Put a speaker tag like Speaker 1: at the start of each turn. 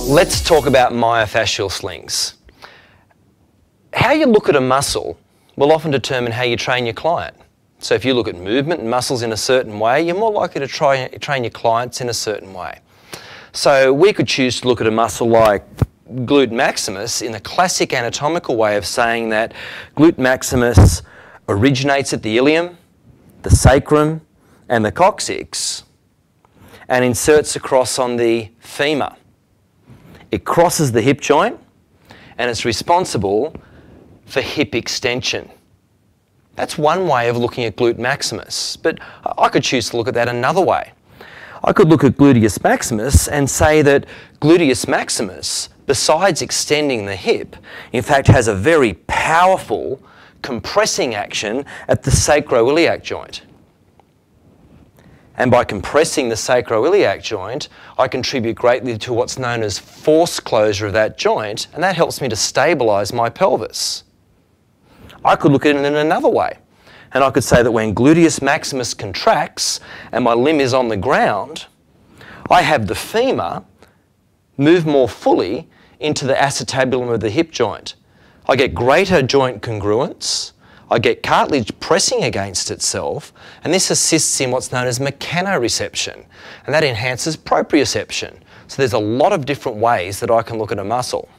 Speaker 1: Let's talk about myofascial slings. How you look at a muscle will often determine how you train your client. So if you look at movement and muscles in a certain way, you're more likely to train your clients in a certain way. So we could choose to look at a muscle like glute maximus in the classic anatomical way of saying that glute maximus originates at the ilium, the sacrum and the coccyx and inserts across on the femur. It crosses the hip joint and it's responsible for hip extension. That's one way of looking at glute maximus, but I could choose to look at that another way. I could look at gluteus maximus and say that gluteus maximus, besides extending the hip, in fact has a very powerful compressing action at the sacroiliac joint. And by compressing the sacroiliac joint, I contribute greatly to what's known as force closure of that joint, and that helps me to stabilise my pelvis. I could look at it in another way, and I could say that when gluteus maximus contracts and my limb is on the ground, I have the femur move more fully into the acetabulum of the hip joint. I get greater joint congruence, I get cartilage pressing against itself, and this assists in what's known as mechanoreception, and that enhances proprioception. So there's a lot of different ways that I can look at a muscle.